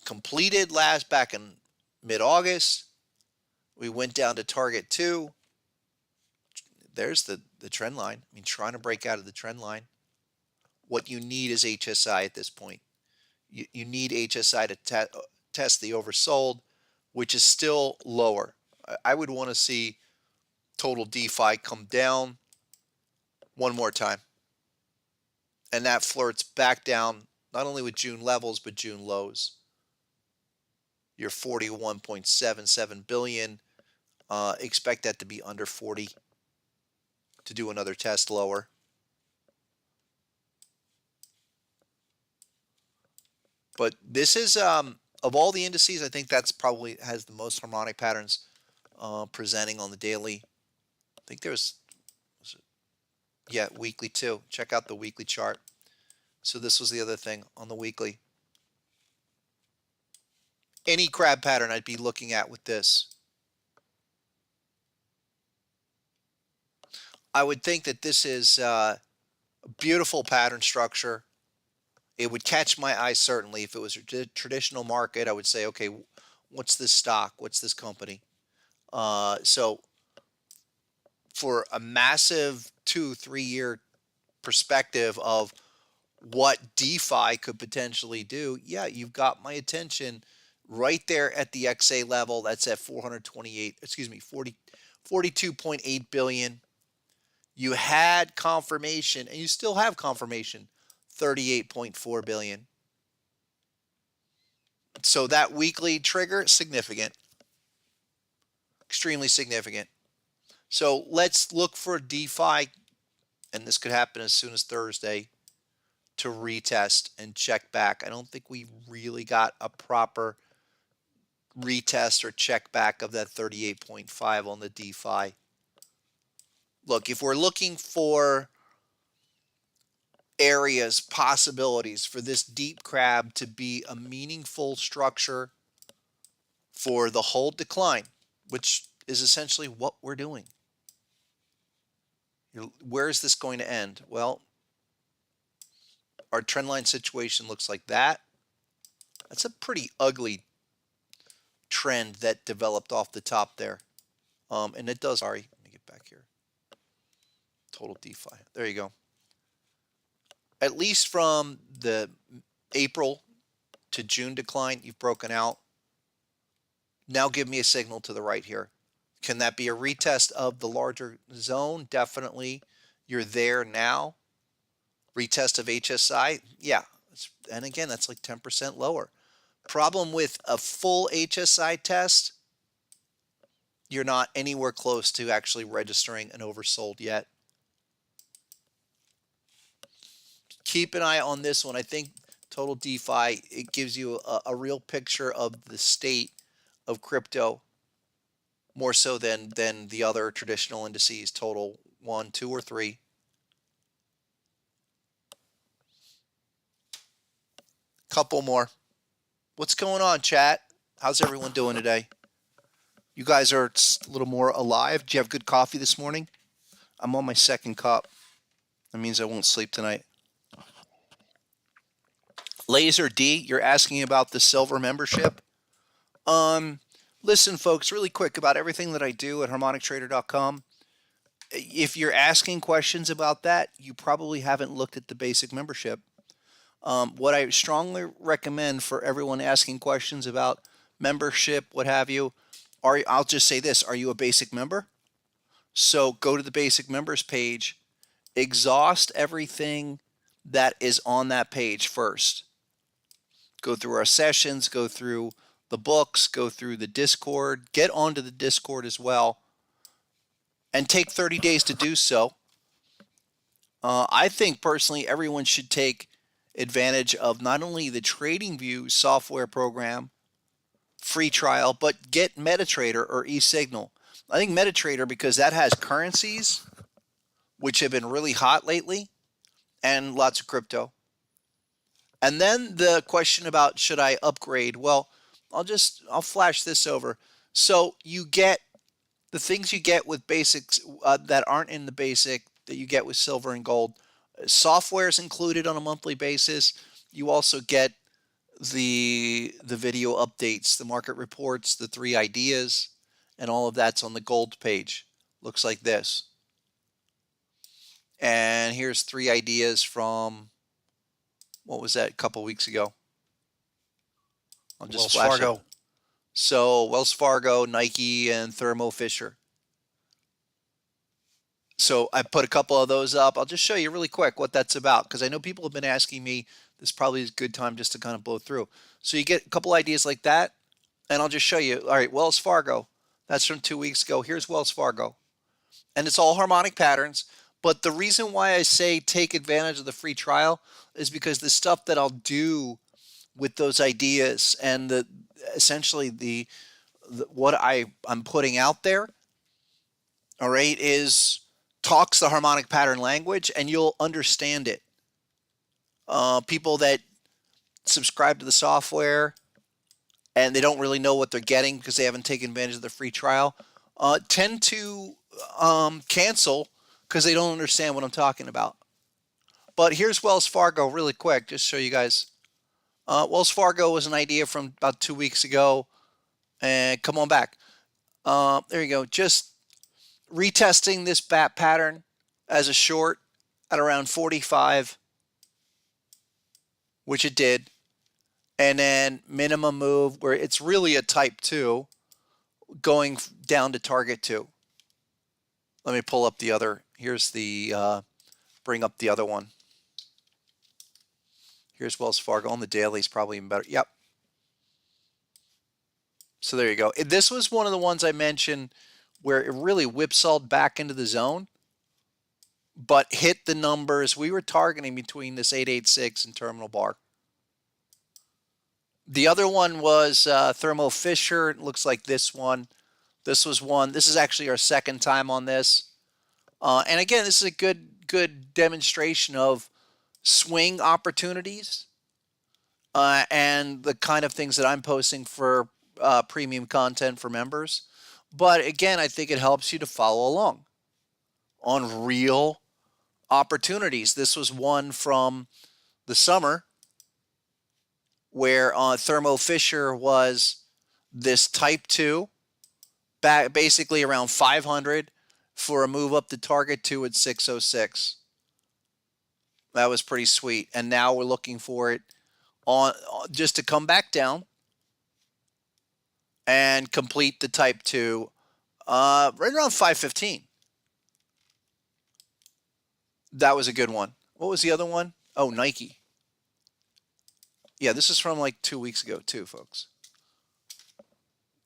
completed last back in mid-August. We went down to target 2. There's the trend line. I mean, trying to break out of the trend line. What you need is HSI at this point. You need HSI to test the oversold, which is still lower. I would want to see total DeFi come down one more time. And that flirts back down, not only with June levels, but June lows. Your 41.77 billion. Expect that to be under 40 to do another test lower. But this is, of all the indices, I think that's probably has the most harmonic patterns presenting on the daily. I think there's, yeah, weekly too. Check out the weekly chart. So this was the other thing on the weekly. Any crab pattern I'd be looking at with this. I would think that this is a beautiful pattern structure. It would catch my eye certainly. If it was a traditional market, I would say, okay, what's this stock? What's this company? So for a massive 2-3 year perspective of what DeFi could potentially do, yeah, you've got my attention right there at the XA level. That's at 42.8 billion. You had confirmation, and you still have confirmation, 38.4 billion. So that weekly trigger, significant, extremely significant. So let's look for DeFi, and this could happen as soon as Thursday, to retest and check back. I don't think we really got a proper retest or check back of that 38.5 on the DeFi. Look, if we're looking for areas, possibilities for this deep crab to be a meaningful structure for the whole decline, which is essentially what we're doing. Where is this going to end? Well, our trendline situation looks like that. That's a pretty ugly trend that developed off the top there. And it does, sorry, let me get back here. Total DeFi. There you go. At least from the April to June decline, you've broken out. Now give me a signal to the right here. Can that be a retest of the larger zone? Definitely. You're there now. Retest of HSI? Yeah. And again, that's like 10% lower. Problem with a full HSI test, you're not anywhere close to actually registering an oversold yet. Keep an eye on this one. I think total DeFi, it gives you a real picture of the state of crypto, more so than the other traditional indices, total 1, 2, or 3. Couple more. What's going on, chat? How's everyone doing today? You guys are a little more alive. Did you have good coffee this morning? I'm on my second cup. That means I won't sleep tonight. Laser D, you're asking about the silver membership. Listen, folks, really quick about everything that I do at harmonictrader.com. If you're asking questions about that, you probably haven't looked at the basic membership. What I strongly recommend for everyone asking questions about membership, what have you, I'll just say this: are you a basic member? So go to the basic members page, exhaust everything that is on that page first. Go through our sessions, go through the books, go through the Discord, get onto the Discord as well, and take 30 days to do so. I think personally everyone should take advantage of not only the TradingView software program, free trial, but get MetaTrader or eSignal. I think MetaTrader, because that has currencies, which have been really hot lately, and lots of crypto. And then the question about should I upgrade? Well, I'll flash this over. So you get the things you get with basics that aren't in the basic that you get with silver and gold Software is included on a monthly basis. You also get the video updates, the market reports, the 3 ideas, and all of that's on the gold page. Looks like this. And here's 3 ideas from, what was that, a couple weeks ago. I'll just Wells flash Fargo. it. So Wells Fargo, Nike, and Thermo Fisher. So I put a couple of those up. I'll just show you really quick what that's about, because I know people have been asking me. This probably is a good time just to kind of blow through. So you get a couple ideas like that, and I'll just show you. All right, Wells Fargo. That's from 2 weeks ago. Here's Wells Fargo. And it's all harmonic patterns. But the reason why I say take advantage of the free trial is because the stuff that I'll do with those ideas and the essentially the what I'm putting out there, all right, is talks the harmonic pattern language, and you'll understand it. People that subscribe to the software and they don't really know what they're getting because they haven't taken advantage of the free trial tend to cancel because they don't understand what I'm talking about. But here's Wells Fargo really quick, just to show you guys. Wells Fargo was an idea from about 2 weeks ago. And come on back. There you go. Just retesting this bat pattern as a short at around 45, which it did. And then minimum move where it's really a type 2 going down to target 2. Let me pull up the other. Here's the, bring up the other one. Here's Wells Fargo on the daily is probably even better. Yep. So there you go. This was one of the ones I mentioned where it really whipsawed back into the zone, but hit the numbers we were targeting between this 886 and terminal bar. The other one was Thermo Fisher. It looks like this one. This was one. This is actually our second time on this. And again, this is a good demonstration of swing opportunities and the kind of things that I'm posting for premium content for members. But again, I think it helps you to follow along on real opportunities. This was one from the summer where Thermo Fisher was this type 2, back basically around 500 for a move up to target 2 at 606. That was pretty sweet. And now we're looking for it on just to come back down and complete the type 2 right around 515. That was a good one. What was the other one? Oh, Nike. Yeah, this is from like 2 weeks ago too, folks.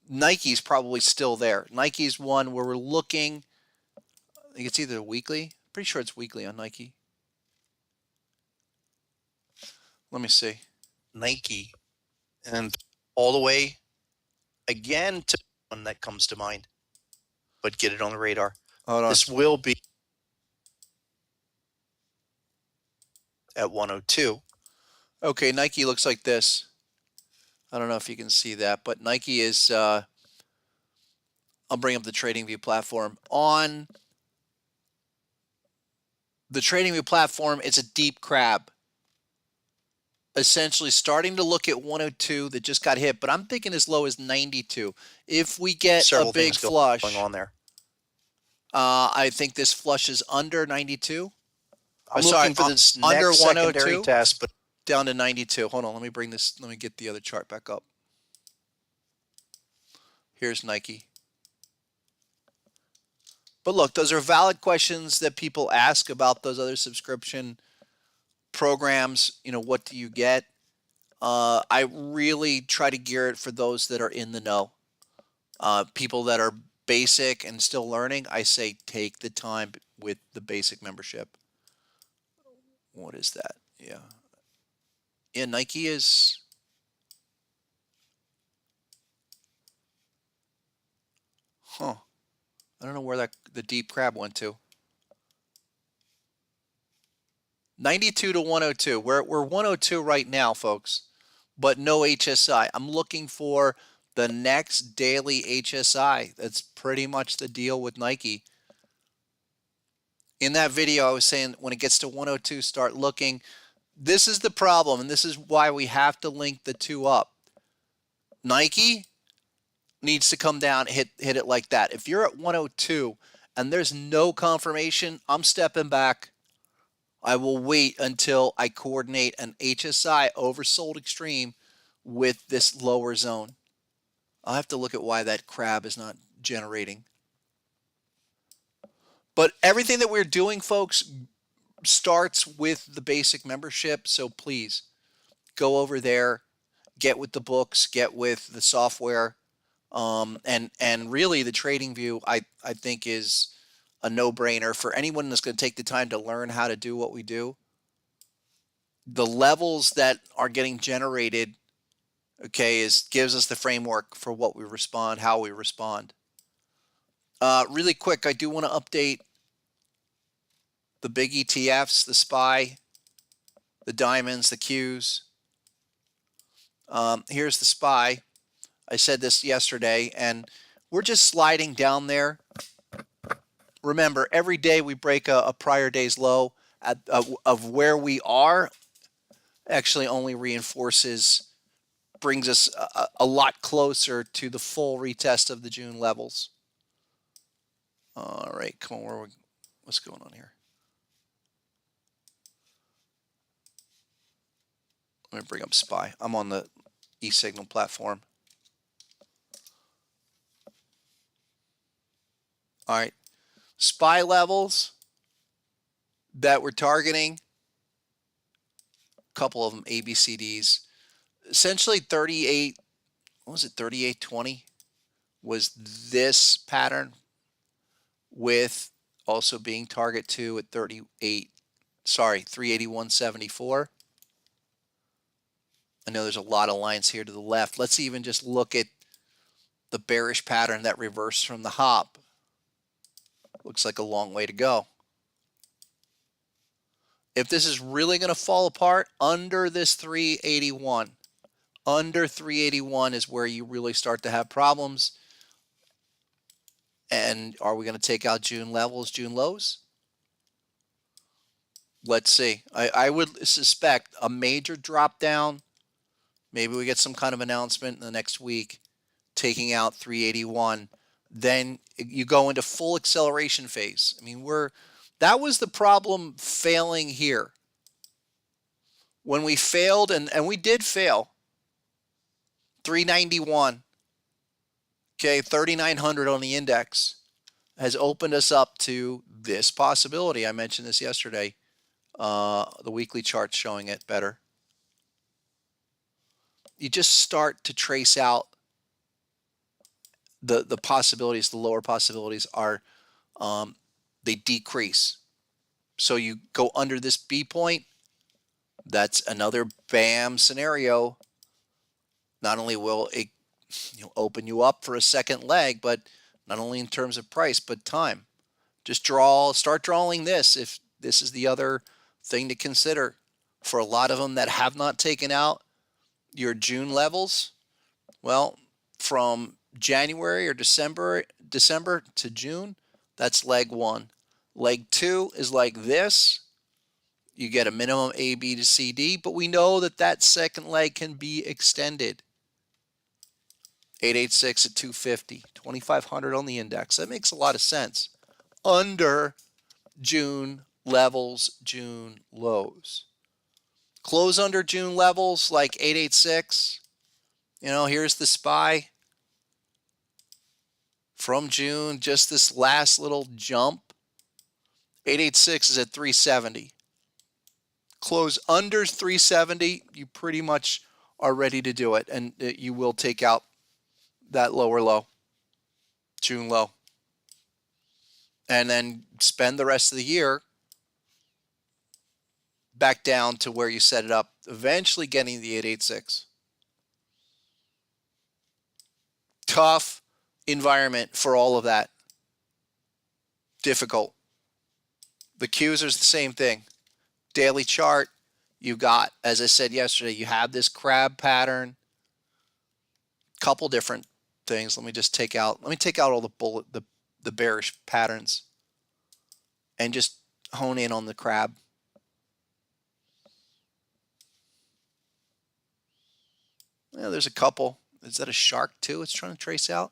Nike's probably still there. Nike's one where we're looking. I think it's either weekly. Pretty sure it's weekly on Nike. Let me see. Nike, and all the way again to one that comes to mind, but get it on the radar. Hold on. This will be at 102. Okay, Nike looks like this. I don't know if you can see that, but Nike is, I'll bring up the TradingView platform. On the TradingView platform, it's a deep crab. Essentially starting to look at 102 that just got hit, but I'm thinking as low as 92. If we get Several a big things flush, going on there. I think this flush is under 92. I'm sorry, looking for this under next secondary 102? test, but Down to 92. Hold on, let me bring this. Let me get the other chart back up. Here's Nike. But look, those are valid questions that people ask about those other subscription programs. You know, what do you get? I really try to gear it for those that are in the know. People that are basic and still learning, I say take the time with the basic membership. What is that? Yeah. Yeah, Nike is. Huh. I don't know where the deep crab went to. 92 to 102. We're 102 right now, folks, but no HSI. I'm looking for the next daily HSI. That's pretty much the deal with Nike. In that video, I was saying when it gets to 102, start looking. This is the problem, and this is why we have to link the two up. Nike needs to come down, hit it like that. If you're at 102 and there's no confirmation, I'm stepping back. I will wait until I coordinate an HSI oversold extreme with this lower zone. I'll have to look at why that crab is not generating. But everything that we're doing, folks, starts with the basic membership. So please go over there, get with the books, get with the software. And really the trading view I think is a no-brainer for anyone that's going to take the time to learn how to do what we do. The levels that are getting generated, okay, gives us the framework for what we respond, how we respond. Really quick, I do want to update the big ETFs, the SPY, the diamonds, the Qs. Here's the SPY. I said this yesterday, and we're just sliding down there. Remember, every day we break a prior day's low of where we are. Actually, only brings us a lot closer to the full retest of the June levels. All right, come on, what's going on here? Let me bring up SPY. I'm on the eSignal platform. All right, SPY levels that we're targeting, a couple of them, ABCDs. Essentially 38, what was it, 38.20 was this pattern, with also being target 2 at 381.74. I know there's a lot of lines here to the left. Let's even just look at the bearish pattern that reversed from the hop. Looks like a long way to go. If this is really going to fall apart under this 381, under 381 is where you really start to have problems. And are we going to take out June levels, June lows? Let's see. I would suspect a major drop down. Maybe we get some kind of announcement in the next week taking out 381. Then you go into full acceleration phase. I mean, that was the problem failing here. When we failed, and we did fail, 391, okay, 3,900 on the index has opened us up to this possibility. I mentioned this yesterday. The weekly chart's showing it better. You just start to trace out the possibilities. The lower possibilities are they decrease. So you go under this B point. That's another BAMM scenario. Not only will it open you up for a second leg, but not only in terms of price, but time. Just start drawing this if this is the other thing to consider. For a lot of them that have not taken out your June levels, well, from January or December to June, that's leg one. Leg two is like this. You get a minimum A, B to C, D, but we know that that second leg can be extended. 886 at 250, 2,500 on the index. That makes a lot of sense. Under June levels, June lows. Close under June levels like 886. Here's the SPY from June, just this last little jump. 886 is at 370. Close under 370, you pretty much are ready to do it, and you will take out that lower low, June low, and then spend the rest of the year back down to where you set it up, eventually getting the 886. Tough environment for all of that. Difficult. The Qs are the same thing. Daily chart, you got, as I said yesterday, you have this crab pattern. Couple different things. Let me take out all the bearish patterns and just hone in on the crab. Yeah, there's a couple. Is that a shark too? It's trying to trace out.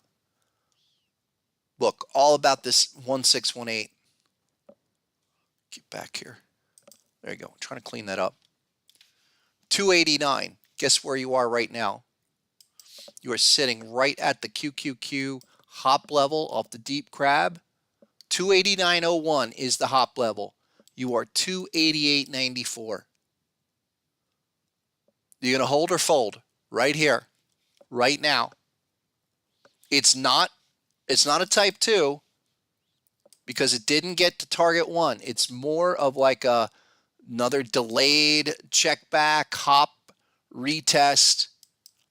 Look, all about this 1618. Get back here. There you go. I'm trying to clean that up. 289. Guess where you are right now? You are sitting right at the QQQ hop level off the deep crab. 289.01 is the hop level. You are 288.94. You're going to hold or fold right here, right now. It's not a type 2 because it didn't get to target 1. It's more of like another delayed check back, hop, retest.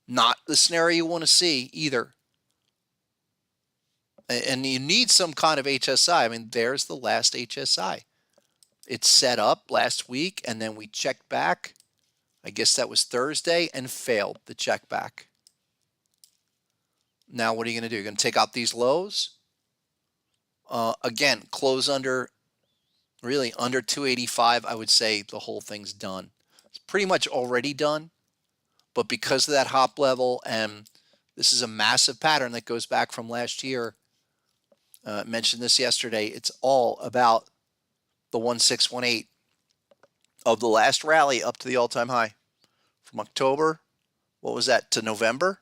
Not the scenario you want to see either. And you need some kind of HSI. I mean, there's the last HSI. It's set up last week, and then we checked back. I guess that was Thursday, and failed the check back. Now what are you going to do? You're going to take out these lows. Again, close under, really under 285. I would say the whole thing's done. It's pretty much already done. But because of that hop level, and this is a massive pattern that goes back from last year, mentioned this yesterday, it's all about the 1618 of the last rally up to the all-time high from October, what was that, to November?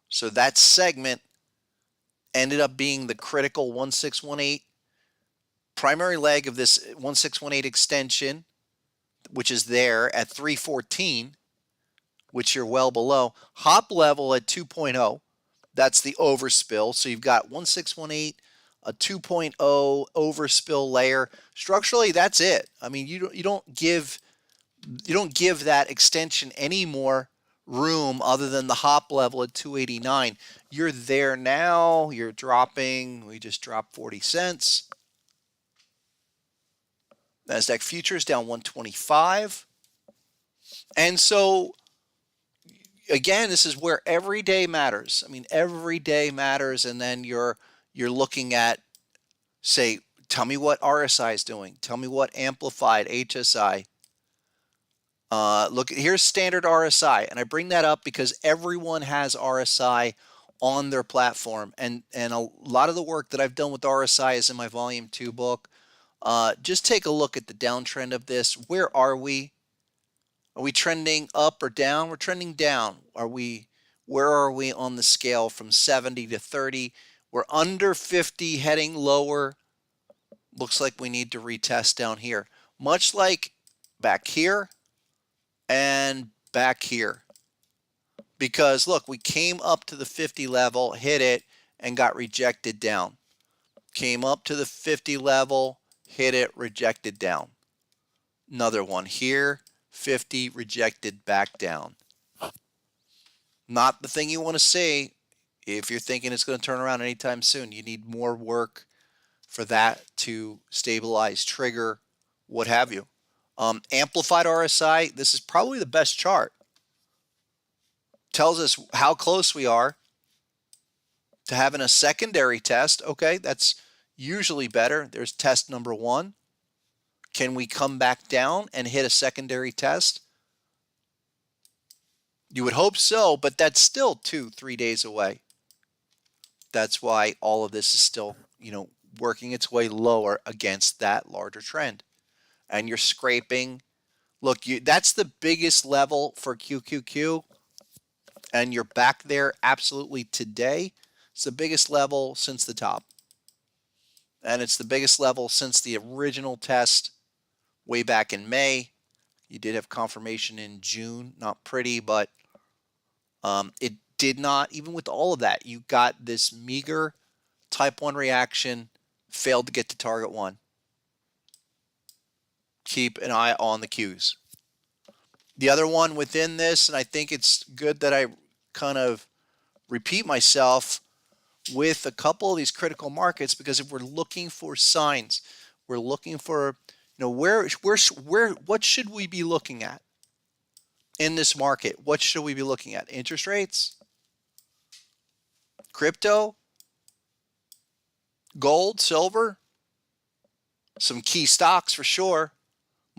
So that segment ended up being the critical 1618 primary leg of this 1618 extension, which is there at 314, which you're well below. Hop level at 2.0, that's the overspill. So you've got 1618, a 2.0 overspill layer. Structurally, that's it. I mean, you don't give that extension any more room other than the hop level at 289. You're there now. You're dropping. We just dropped 40 cents. Nasdaq futures down 125. And so again, this is where every day matters. I mean, every day matters. And then you're looking at, say, tell me what RSI is doing. Tell me what amplified HSI. Look, here's standard RSI, and I bring that up because everyone has RSI on their platform, and a lot of the work that I've done with RSI is in my volume 2 book. Just take a look at the downtrend of this. Where are we? Are we trending up or down? We're trending down. Where are we on the scale from 70 to 30? We're under 50, heading lower. Looks like we need to retest down here, much like back here and back here. Because look, we came up to the 50 level, hit it, and got rejected down. Came up to the 50 level, hit it, rejected down. Another one here, 50, rejected, back down. Not the thing you want to see if you're thinking it's going to turn around anytime soon. You need more work for that to stabilize, trigger, what have you. Amplified RSI, this is probably the best chart. Tells us how close we are to having a secondary test. Okay, that's usually better. There's test number 1. Can we come back down and hit a secondary test? You would hope so, but that's still 2-3 days away. That's why all of this is still, working its way lower against that larger trend. And you're scraping. Look, that's the biggest level for QQQ. And you're back there absolutely today. It's the biggest level since the top. And it's the biggest level since the original test way back in May. You did have confirmation in June. Not pretty, but it did not, even with all of that, you got this meager type 1 reaction, failed to get to target 1. Keep an eye on the cues. The other one within this, and I think it's good that I kind of repeat myself with a couple of these critical markets, because if we're looking for signs, we're looking for, what should we be looking at in this market? What should we be looking at? Interest rates, crypto, gold, silver, some key stocks for sure.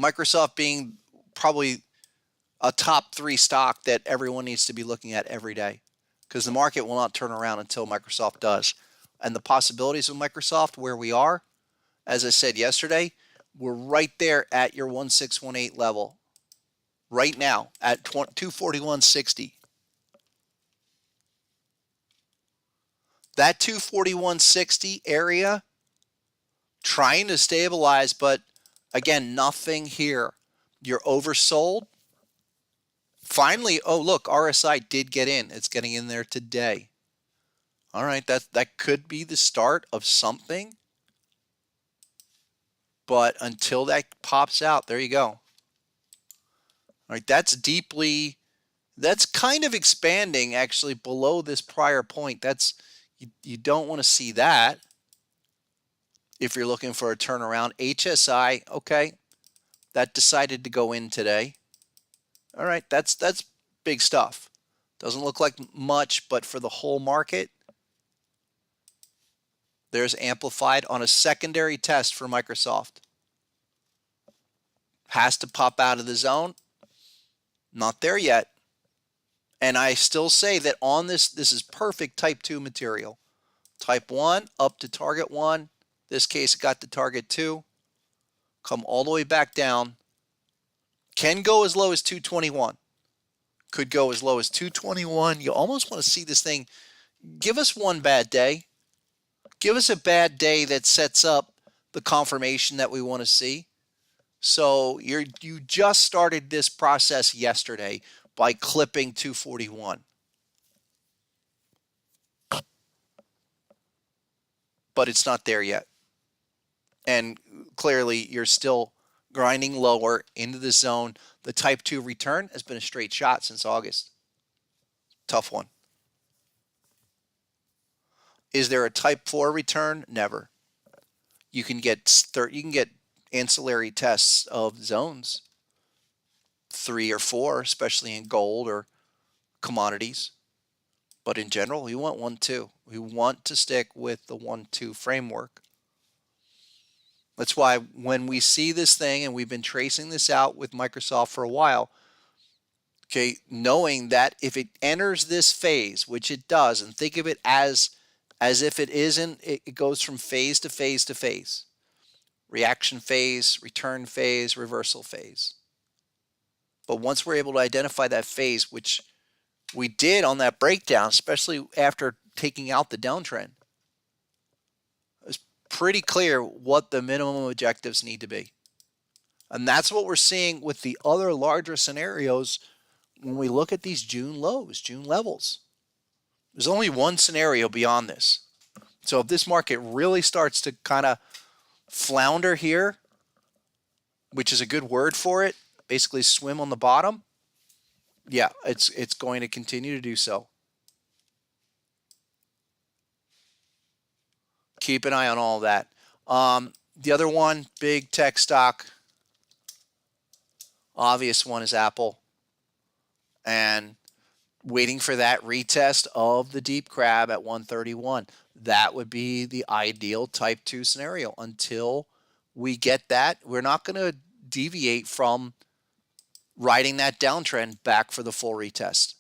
Microsoft being probably a top 3 stock that everyone needs to be looking at every day, because the market will not turn around until Microsoft does. And the possibilities of Microsoft, where we are, as I said yesterday, we're right there at your 1618 level right now at 241.60. That 241.60 area trying to stabilize, but again, nothing here. You're oversold. Finally, oh look, RSI did get in. It's getting in there today. All right, that could be the start of something. But until that pops out, there you go. All right, that's kind of expanding actually below this prior point. You don't want to see that if you're looking for a turnaround. HSI, okay, that decided to go in today. All right, that's big stuff. Doesn't look like much, but for the whole market, there's amplified on a secondary test for Microsoft. Has to pop out of the zone. Not there yet. And I still say that on this is perfect type 2 material. Type 1 up to target 1. This case it got to target 2. Come all the way back down. Can go as low as 221. Could go as low as 221. You almost want to see this thing. Give us one bad day. Give us a bad day that sets up the confirmation that we want to see. So you just started this process yesterday by clipping 241. But it's not there yet. And clearly you're still grinding lower into the zone. The type 2 return has been a straight shot since August. Tough one. Is there a type 4 return? Never. You can get ancillary tests of zones, 3 or 4, especially in gold or commodities. But in general, we want 1-2. We want to stick with the 1-2 framework. That's why when we see this thing, and we've been tracing this out with Microsoft for a while, okay, knowing that if it enters this phase, which it does, and think of it as if it isn't, it goes from phase to phase to phase. Reaction phase, return phase, reversal phase. But once we're able to identify that phase, which we did on that breakdown, especially after taking out the downtrend, it's pretty clear what the minimum objectives need to be. And that's what we're seeing with the other larger scenarios when we look at these June lows, June levels. There's only one scenario beyond this. So if this market really starts to kind of flounder here, which is a good word for it, basically swim on the bottom, yeah, it's going to continue to do so. Keep an eye on all of that. The other one, big tech stock, obvious one is Apple. And waiting for that retest of the deep crab at 131. That would be the ideal type 2 scenario. Until we get that, we're not going to deviate from riding that downtrend back for the full retest.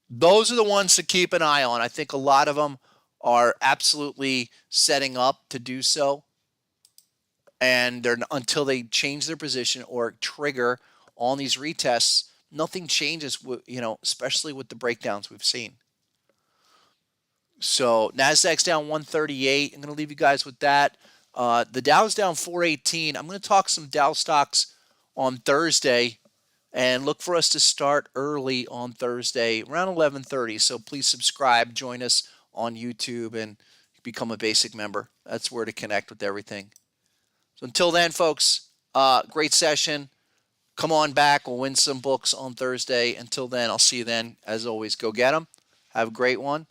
Those are the ones to keep an eye on. I think a lot of them are absolutely setting up to do so. And they're until they change their position or trigger on these retests, nothing changes, especially with the breakdowns we've seen. So NASDAQ's down 138. I'm going to leave you guys with that. The Dow's down 418. I'm going to talk some Dow stocks on Thursday, and look for us to start early on Thursday around 11:30. So please subscribe, join us on YouTube, and become a basic member. That's where to connect with everything. So until then, folks, great session. Come on back. We'll win some books on Thursday. Until then, I'll see you then. As always, go get them. Have a great one.